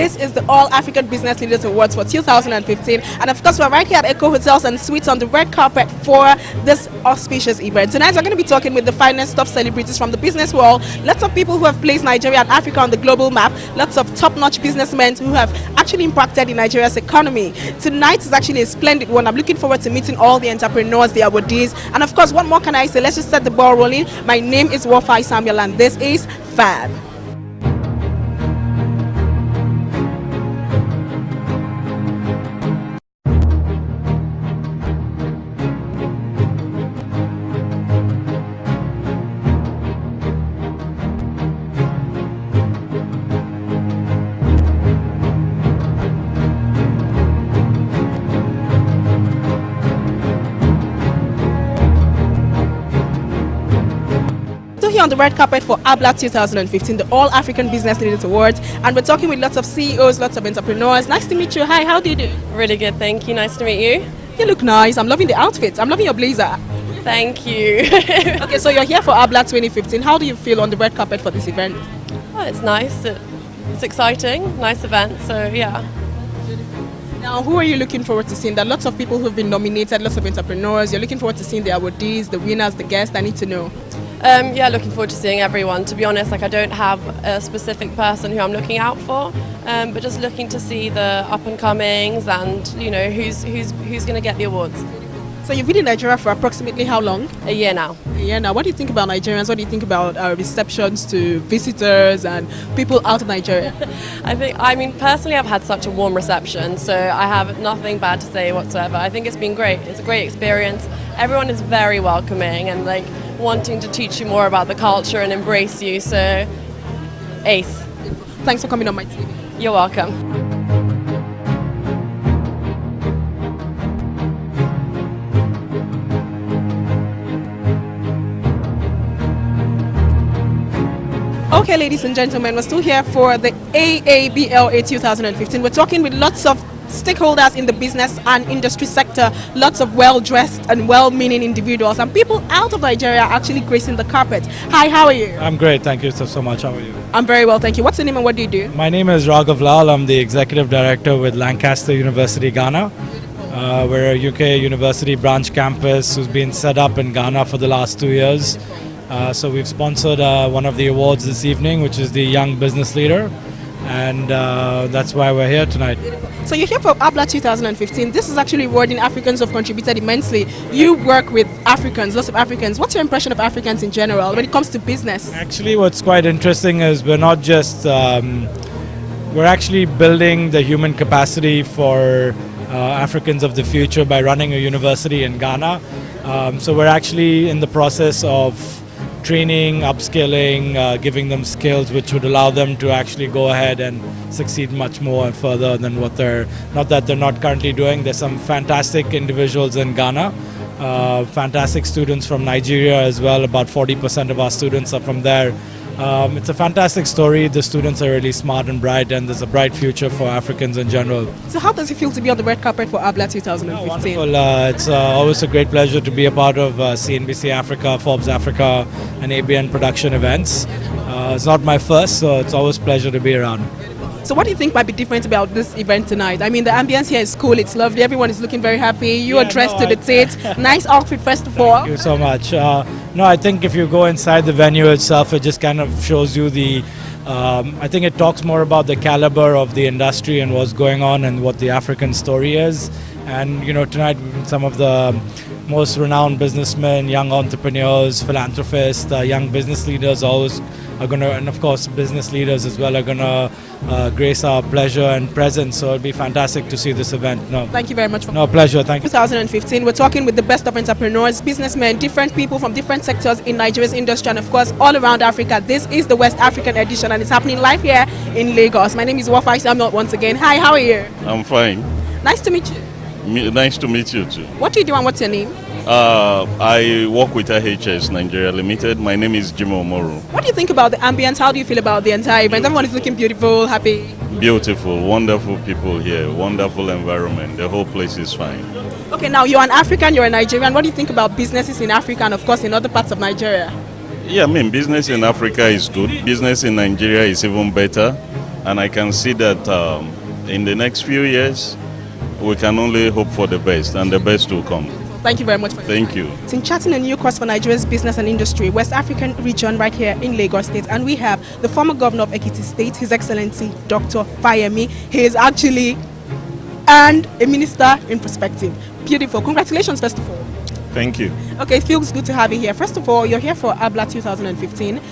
This is the All African Business Leaders Awards for 2015. And of course, we're right here at Echo Hotels and Suites on the red carpet for this auspicious event. Tonight, we're going to be talking with the finest top celebrities from the business world. Lots of people who have placed Nigeria and Africa on the global map. Lots of top-notch businessmen who have actually impacted in Nigeria's economy. Tonight is actually a splendid one. I'm looking forward to meeting all the entrepreneurs, the awardees. And of course, what more can I say? Let's just set the ball rolling. My name is Wofai Samuel and this is Fab. Here on the red carpet for AABLA 2015, the All African Business Leaders Awards, and we're talking with lots of CEOs, lots of entrepreneurs. Nice to meet you. Hi, how do you do? Really good, thank you. Nice to meet you. You look nice. I'm loving the outfit. I'm loving your blazer. Thank you. Okay, so you're here for AABLA 2015. How do you feel on the red carpet for this event? Oh, it's nice. It's exciting. Nice event. So yeah. Now, who are you looking forward to seeing? There are lots of people who've been nominated, lots of entrepreneurs. You're looking forward to seeing the awardees, the winners, the guests. I need to know. Yeah, looking forward to seing everyone. To be honest, I don't have a specific person who I'm looking out for, but just looking to see the up and comings and who's going to get the awards. So you've been in Nigeria for approximately how long? A year now. A year now. What do you think about Nigerians? What do you think about receptions to visitors and people out of Nigeria? I mean, personally, I've had such a warm reception, so I have nothing bad to say whatsoever. I think it's been great. It's a great experience. Everyone is very welcoming and wanting to teach you more about the culture and embrace you, so ace. Thanks for coming on my TV. You're welcome. Okay, ladies and gentlemen, we're still here for the AABLA 2015. We're talking with lots of stakeholders in the business and industry sector, lots of well-dressed and well-meaning individuals, and people out of Nigeria actually gracing the carpet. Hi, how are you? I'm great, thank you so much. How are you? I'm very well, thank you. What's your name and what do you do? My name is Raghav Lal. I'm the Executive Director with Lancaster University, Ghana. We're a UK university branch campus who's been set up in Ghana for the last 2 years. So we've sponsored one of the awards this evening, which is the Young Business Leader, and that's why we're here tonight. So you're here for AABLA 2015. This is actually rewarding Africans who have contributed immensely. You work with Africans, lots of Africans. What's your impression of Africans in general when it comes to business? Actually, what's quite interesting is we're not just, we're actually building the human capacity for Africans of the future by running a university in Ghana. So we're actually in the process of training, upskilling, giving them skills which would allow them to actually go ahead and succeed much more and further than what not that they're not currently doing. There's some fantastic individuals in Ghana, fantastic students from Nigeria as well. About 40% of our students are from there. It's a fantastic story. The students are really smart and bright, and there's a bright future for Africans in general. So how does it feel to be on the red carpet for AABLA 2015? Oh, wonderful. It's always a great pleasure to be a part of CNBC Africa, Forbes Africa, and ABN production events. It's not my first, so it's always a pleasure to be around. So what do you think might be different about this event tonight? I mean, the ambience here is cool, it's lovely, everyone is looking very happy, you are dressed to the tits. Nice outfit first of all. Thank you so much. No, I think if you go inside the venue itself, it just kind of shows you the, I think it talks more about the caliber of the industry and what's going on and what the African story is. And tonight some of the most renowned businessmen, young entrepreneurs, philanthropists, young business leaders always are going to, and of course business leaders as well, are going to grace our pleasure and presence. So it'll be fantastic to see this event. No, thank you very much. No, pleasure. Thank you. 2015, we're talking with the best of entrepreneurs, businessmen, different people from different sectors in Nigeria's industry and of course all around Africa. This is the West African edition and it's happening live here in Lagos. My name is Wofai Samuel once again. Hi, how are you? I'm fine. Nice to meet you. Nice to meet you too. What do you do and what's your name? I work with HRM Nigeria Limited. My name is Jimmy Omoro. What do you think about the ambience? How do you feel about the entire event? Everyone is looking beautiful, happy. Beautiful, wonderful people here, wonderful environment. The whole place is fine. Okay, now you're an African, you're a Nigerian. What do you think about businesses in Africa and of course in other parts of Nigeria? Yeah, I mean, business in Africa is good. Business in Nigeria is even better. and I can see that in the next few years, we can only hope for the best, and the best will come. Thank you very much for your Thank time. you. It's in charting a new course for Nigeria's business and industry, West African region right here in Lagos State. And we have the former Governor of Ekiti State, His Excellency Dr. Fayemi. He is actually and a minister in perspective. Beautiful. Congratulations, first of all. Thank you. Okay, it feels good to have you here. First of all, you're here for AABLA 2015. Yes.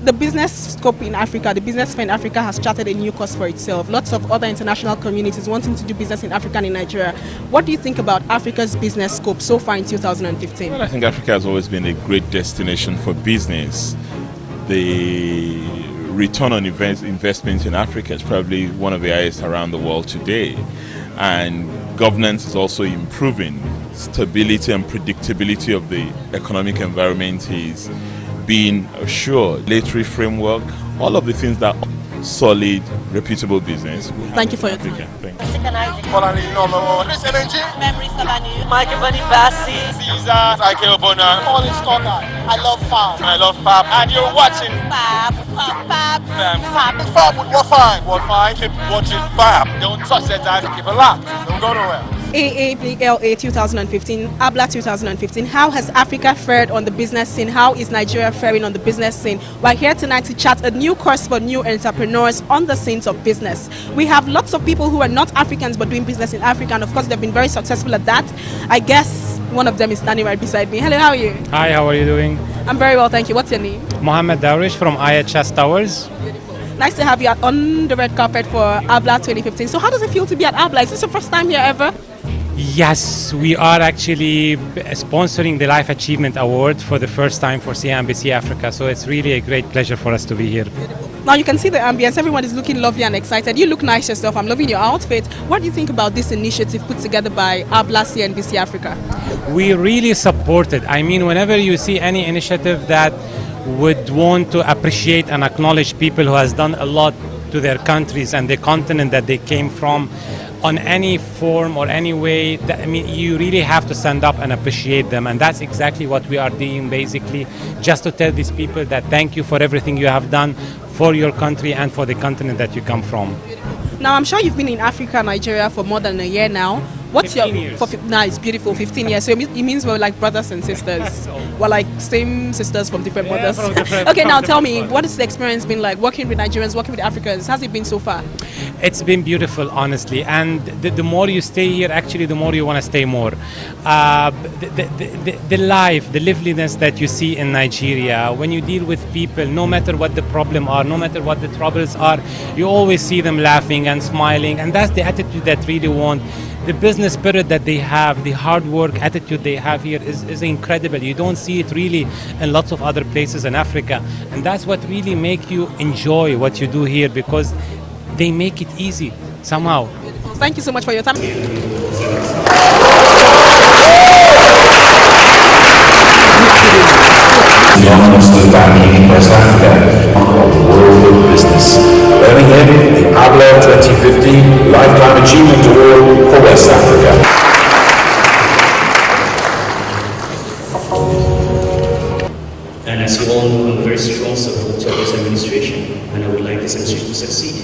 The business scope in Africa, the business fair in Africa has charted a new course for itself. Lots of other international communities wanting to do business in Africa and in Nigeria. What do you think about Africa's business scope so far in 2015? Well, I think Africa has always been a great destination for business. The return on investment in Africa is probably one of the highest around the world today. And governance is also improving. Stability and predictability of the economic environment is being assured. Regulatory framework, all of the things that solid, reputable business. Thank you for your time. Thank you. I love Fab. I love Fab. And you're watching Fab. Fab with Wofai. Keep watching Fab. Don't touch that dial. Keep it locked. Don't go nowhere. AABLA 2015, AABLA 2015. How has Africa fared on the business scene? How is Nigeria faring on the business scene? We're here tonight to chat a new course for new entrepreneurs on the scenes of business. We have lots of people who are not Africans but doing business in Africa, and of course they've been very successful at that. I guess one of them is standing right beside me. Hello, how are you? Hi, how are you doing? I'm very well, thank you. What's your name? Mohammed Darish from IHS Towers. Nice to have you on the red carpet for AABLA 2015. So how does it feel to be at AABLA? Is this your first time here ever? Yes, we are actually sponsoring the Life Achievement Award for the first time for CNBC Africa. So it's really a great pleasure for us to be here. Now you can see the ambience. Everyone is looking lovely and excited. You look nice yourself. I'm loving your outfit. What do you think about this initiative put together by AABLA CNBC Africa? We really support it. I mean, whenever you see any initiative that would want to appreciate and acknowledge people who has done a lot to their countries and the continent that they came from, on any form or any way, I mean, you really have to stand up and appreciate them, and that's exactly what we are doing, basically, just to tell these people that thank you for everything you have done for your country and for the continent that you come from. Now, I'm sure you've been in Africa, Nigeria for more than a year now. What's 15 years. Nice, beautiful, 15 years. So it means we're like brothers and sisters. We're like same sisters from different mothers. Okay, now tell me, what has the experience been like working with Nigerians, working with Africans? How's it been so far? It's been beautiful, honestly, and the more you stay here, actually, the more you want to stay more. The life, the liveliness that you see in Nigeria, when you deal with people, no matter what the problem are, no matter what the troubles are, you always see them laughing and smiling, and that's the attitude that really want. The business spirit that they have, the hard work attitude they have here is incredible. You don't see it really in lots of other places in Africa, and that's what really make you enjoy what you do here, because they make it easy somehow. Thank you so much for your time. The honors to banking in West Africa of the world of business. Earning him the AABLA 2015 Lifetime Achievement Award for West Africa. And as you all know, I'm a very strong supporter of this administration, and I would like this administration to succeed.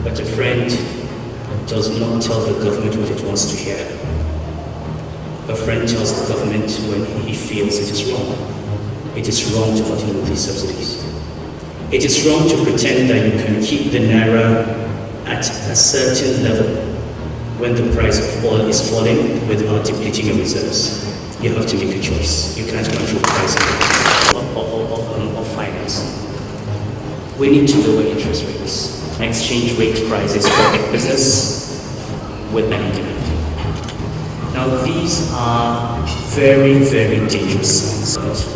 But a friend does not tell the government what it wants to hear. A friend tells the government when he feels it is wrong. It is wrong to continue with these subsidies. It is wrong to pretend that you can keep the naira at a certain level when the price of oil is falling without depleting your reserves. You have to make a choice. You can't control the price of finance. We need to lower interest rates, exchange rate prices for business with any demand. Now these are very, very dangerous signs.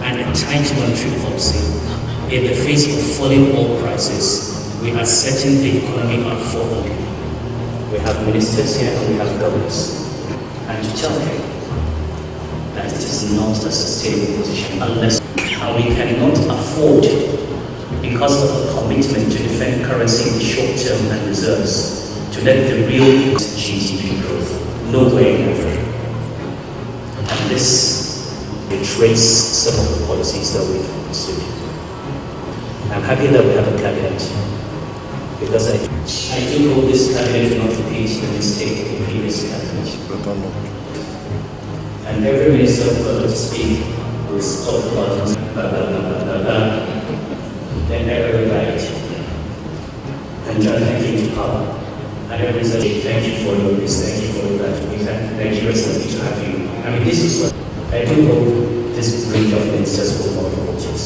And a tight monetary policy, in the face of falling oil prices, we are setting the economy on forward. We have ministers here and we have governors. And to tell them that it is not a sustainable position unless we cannot afford, because of a commitment to defend currency in the short term and reserves, to let the real GDP growth nowhere in Africa. And this betrays some of the policies that we've pursued. I'm happy that we have a cabinet, because I do hope this cabinet will not repeat the mistake of the previous cabinet. And every minister who got to speak was talk about then every right and thank you to power. And everybody said, thank you for your this, thank you for that. We thank Nigerians to have you. I mean, this is what I do hope this breed of ministers will not coaches.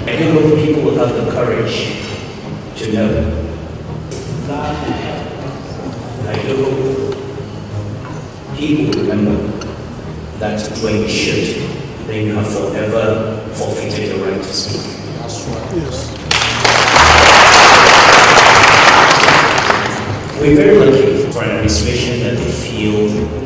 I do hope people will have the courage to know. I do hope people will remember that when you should, then you have forever forfeited the right to speak. That's right. Yes. We're very lucky for an administration that they feel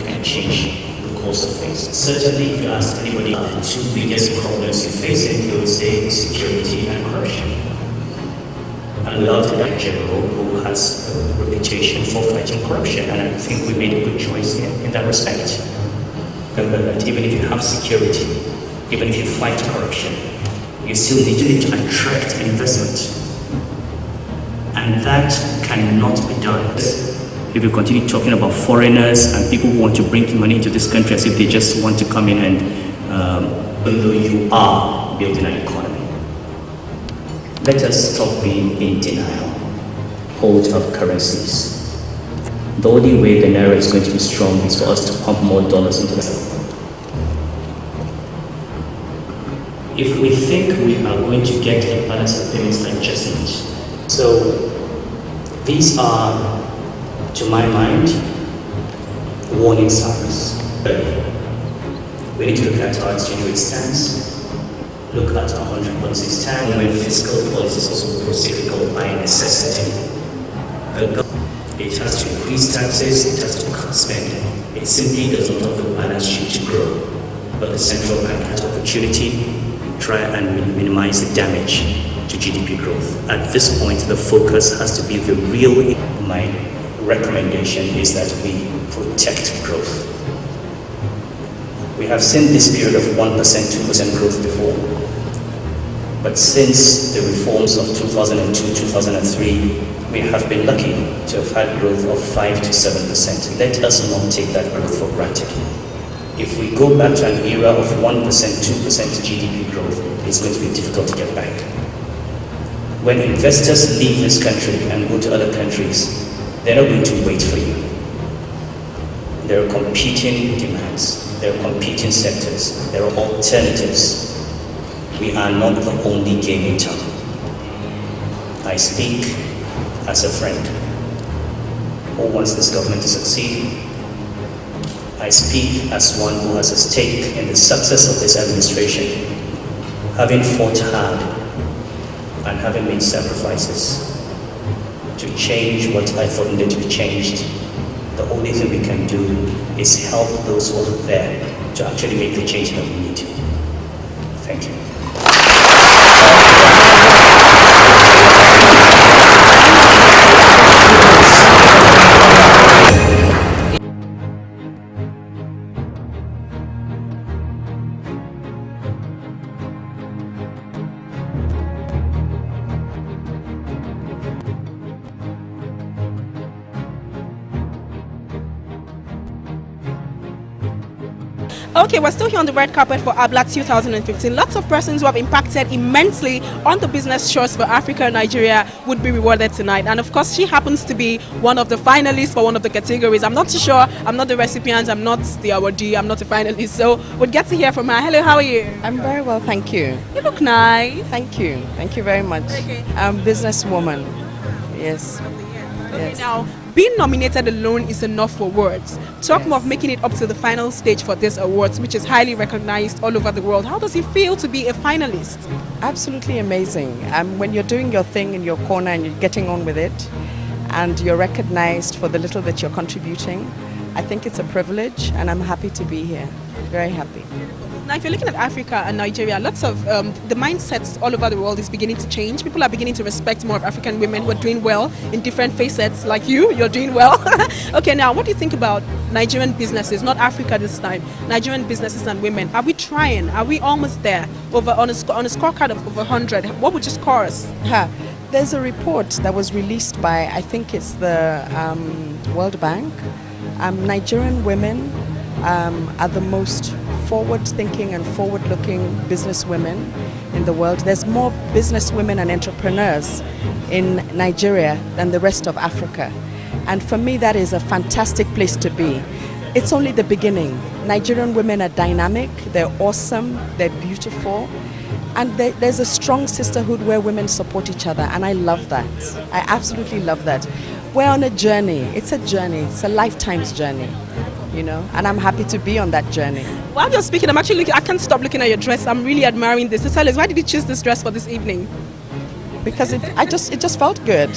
can change the course of things. Certainly, if you ask anybody about the two biggest problems you're facing, they would say security and corruption. And without a general who has a reputation for fighting corruption, and I think we made a good choice in that respect. Remember that even if you have security, even if you fight corruption, you still need to attract investment. And that cannot be done if you continue talking about foreigners and people who want to bring money into this country as if they just want to come in and, although you are building an economy. Let us stop being in denial. Hold of currencies. The only way the naira is going to be strong is for us to pump more dollars into the system. If we think we are going to get a balance of payments adjustment, so these are, to my mind, warning signs. We need to look at our exchange rate stance, look at our monetary policy stance, when fiscal policy is also procyclical by necessity. It has to increase taxes, it has to cut spending. It simply does not have the balance sheet to grow. But the central bank has opportunity to try and minimize the damage to GDP growth. At this point, the focus has to be the real. My recommendation is that we protect growth. We have seen this period of 1%, 2% growth before. But since the reforms of 2002, 2003, we have been lucky to have had growth of 5 to 7%. Let us not take that growth for granted. If we go back to an era of 1%, 2% GDP growth, it's going to be difficult to get back. When investors leave this country and go to other countries, they're not going to wait for you. There are competing demands, there are competing sectors, there are alternatives. We are not the only game in town. I speak as a friend who wants this government to succeed. I speak as one who has a stake in the success of this administration, having fought hard and having made sacrifices to change what I thought needed to be changed. The only thing we can do is help those who are there to actually make the change that we need to. Thank you. Okay, we're still here on the red carpet for AABLA 2015. Lots of persons who have impacted immensely on the business shores for Africa and Nigeria would be rewarded tonight. And of course, she happens to be one of the finalists for one of the categories. I'm not too sure. I'm not the recipient. I'm not the awardee. I'm not a finalist. So we'll get to hear from her. Hello, how are you? I'm very well, thank you. You look nice. Thank you. Thank you very much. Okay. I'm a businesswoman. Yes. Okay, Yes. now, being nominated alone is enough for words. Talk more of making it up to the final stage for this awards, which is highly recognized all over the world. How does it feel to be a finalist? Absolutely amazing. When you're doing your thing in your corner and you're getting on with it, and you're recognized for the little that you're contributing, I think it's a privilege, and I'm happy to be here. Very happy. Now, if you're looking at Africa and Nigeria, lots of the mindsets all over the world is beginning to change. People are beginning to respect more of African women who are doing well in different facets. Like you're doing well. Okay, now, what do you think about Nigerian businesses, not Africa this time, Nigerian businesses and women? Are we trying? Are we almost there? On a scorecard of over 100, what would you score us? There's a report that was released by, I think it's the World Bank. Nigerian women are the most forward-thinking and forward-looking business women in the world. There's more business women and entrepreneurs in Nigeria than the rest of Africa. And for me, that is a fantastic place to be. It's only the beginning. Nigerian women are dynamic, they're awesome, they're beautiful. And there's a strong sisterhood where women support each other, and I love that. I absolutely love that. We're on a journey. It's a journey. It's a lifetime's journey, you know, and I'm happy to be on that journey. While you're speaking, I'm actually I can't stop looking at your dress. I'm really admiring this. So tell us, why did you choose this dress for this evening? Because it just felt good.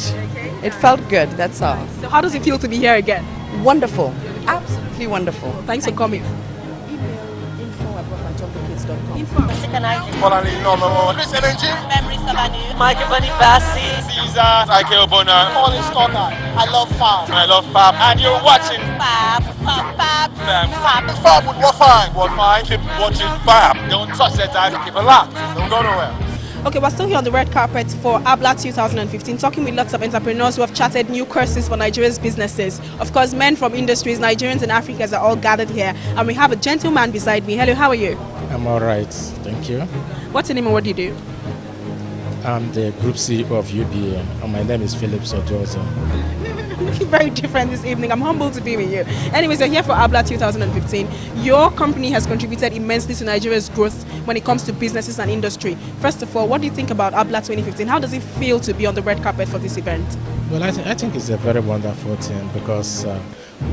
It felt good, that's all. So how does it feel to be here again? Wonderful. Absolutely wonderful. Thanks for coming. Michael Bunny Bassi, Caesar, Ike Obona, Colin Stoddard. I love Fab. I love Fab. And you're watching Fab. Fab with Wofai. Wofai, keep watching Fab. Don't touch that dial, keep it locked. Don't go nowhere. Okay, we're still here on the red carpet for AABLA 2015, talking with lots of entrepreneurs who have charted new courses for Nigeria's businesses. Of course, men from industries, Nigerians and Africans are all gathered here. And we have a gentleman beside me. Hello, how are you? I'm all right, thank you. What's your name and what do you do? I'm the Group CEO of UBA, and my name is Phillips ODUAZA. Looking very different this evening. I'm humbled to be with you. Anyways, you're here for AABLA 2015. Your company has contributed immensely to Nigeria's growth when it comes to businesses and industry. First of all, what do you think about AABLA 2015? How does it feel to be on the red carpet for this event? Well, I think it's a very wonderful thing because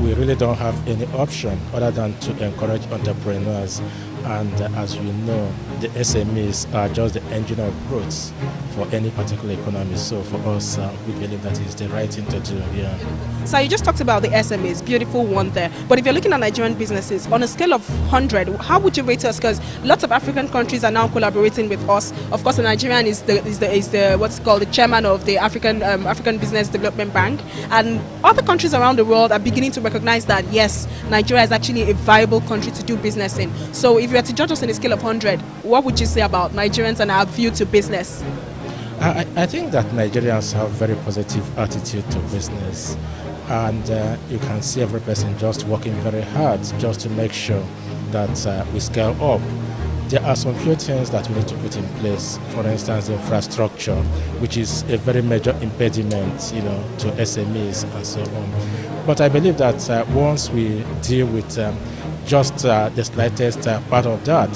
we really don't have any option other than to encourage entrepreneurs. And as you know, the SMEs are just the engine of growth for any particular economy. So for us, we believe that is the right thing to do. Yeah. So you just talked about the SMEs, beautiful one there. But if you're looking at Nigerian businesses, on a scale of 100, how would you rate us? Because lots of African countries are now collaborating with us. Of course, the Nigerian is the what's called the chairman of the African Business Development Bank, and other countries around the world are beginning to recognize that yes, Nigeria is actually a viable country to do business in. So if you were to judge us on a scale of 100, what would you say about Nigerians and our view to business? I think that Nigerians have very positive attitude to business, and you can see every person just working very hard just to make sure that we scale up. There are some few things that we need to put in place. For instance, infrastructure, which is a very major impediment, you know, to SMEs and so on. But I believe that once we deal with just the slightest part of that,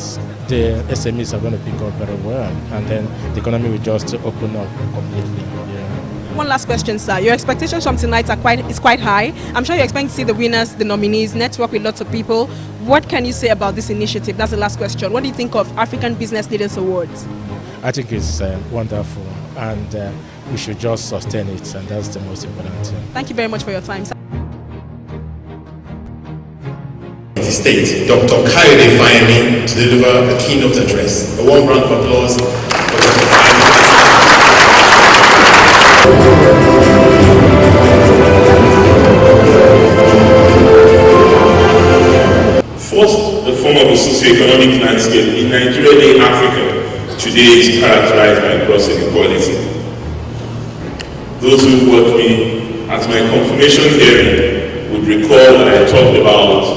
the SMEs are going to pick up very well, and then the economy will just open up completely. Yeah. One last question, sir. Your expectations from tonight is quite high. I'm sure you're expecting to see the winners, the nominees, network with lots of people. What can you say about this initiative? That's the last question. What do you think of African Business Leaders Awards? I think it's wonderful, and we should just sustain it, and that's the most important thing. Thank you very much for your time, sir. State, Dr. KAYODE Fayemi, to deliver a keynote address. A warm round of applause for Dr. Fayemi. First, the form of the socio-economic landscape in Nigeria and Africa today is characterized by gross inequality. Those who watched me at my confirmation hearing would recall that I talked about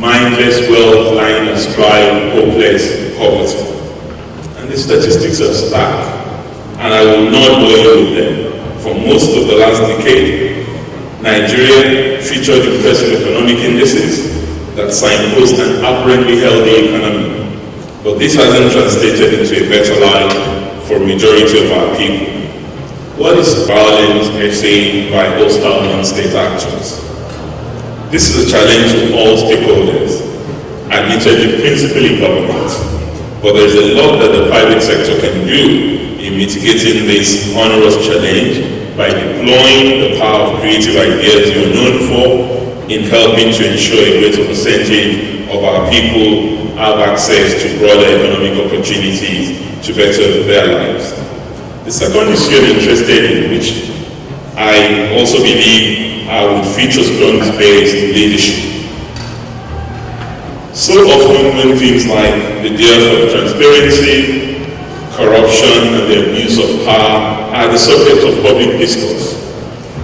mindless wealth lying ascribed hopeless poverty. And the statistics are stark, and I will not bore you with them. For most of the last decade, Nigeria featured impressive economic indices that signpost an apparently healthy economy. But this hasn't translated into a better life for a majority of our people. What is violent essay by hostile non-state actors? This is a challenge to all stakeholders, admittedly principally government, but there's a lot that the private sector can do in mitigating this onerous challenge by deploying the power of creative ideas you're known for in helping to ensure a greater percentage of our people have access to broader economic opportunities to better their lives. The second issue I'm interested in, which I also believe would feature strengths-based leadership. So often when things like the dearth of transparency, corruption, and the abuse of power are the subject of public discourse,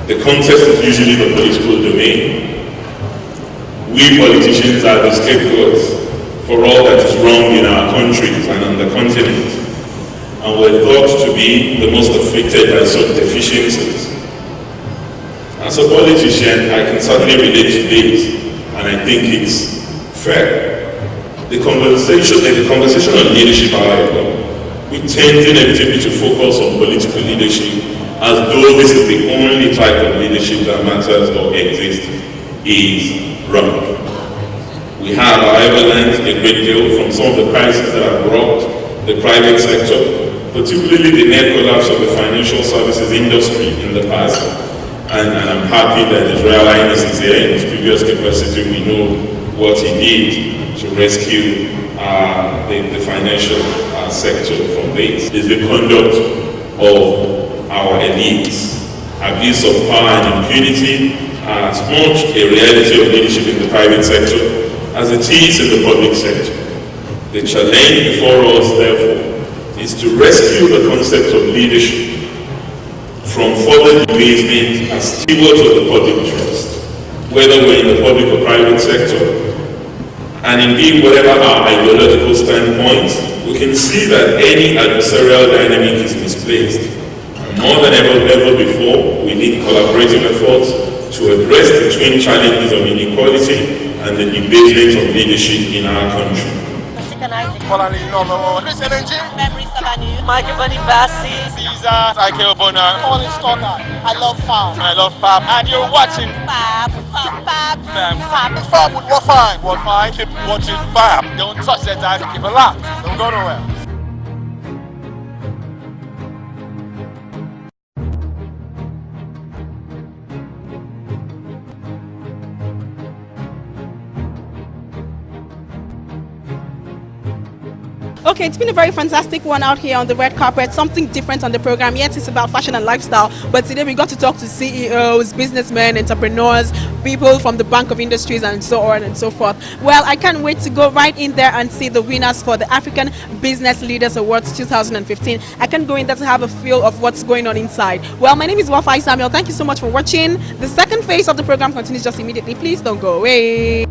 the context is usually the political domain. We politicians are the scapegoats for all that is wrong in our countries and on the continent, and we're thought to be the most afflicted by such deficiencies. As a politician, I can certainly relate to this, and I think it's fair. The conversation on leadership, however, we tend inevitably to focus on political leadership as though this is the only type of leadership that matters or exists, is wrong. We have, however, learned a great deal from some of the crises that have rocked the private sector, particularly the near collapse of the financial services industry in the past. And I'm happy that His Royal Highness is here. In his previous capacity, we know what he did to rescue the financial sector from this. Is the conduct of our elites. Abuse of power and impunity are as much a reality of leadership in the private sector as it is in the public sector. The challenge before us, therefore, is to rescue the concept of leadership from further debasement as stewards of the public trust, whether we're in the public or private sector. And indeed, whatever our ideological standpoints, we can see that any adversarial dynamic is misplaced. And more than ever before, we need collaborative efforts to address the twin challenges of inequality and the debasement of leadership in our country. I love Fab. I love Fab. And you're watching Fab. Fab with Wofai. Wofai, keep watching Fab. Don't touch that dial, keep it locked. Don't go nowhere. Okay, it's been a very fantastic one out here on the red carpet, something different on the program. Yes, it's about fashion and lifestyle, but today we got to talk to CEOs, businessmen, entrepreneurs, people from the Bank of Industries and so on and so forth. Well, I can't wait to go right in there and see the winners for the African Business Leaders Awards 2015. I can go in there to have a feel of what's going on inside. Well, my name is Wofai Samuel. Thank you so much for watching. The second phase of the program continues just immediately. Please don't go away.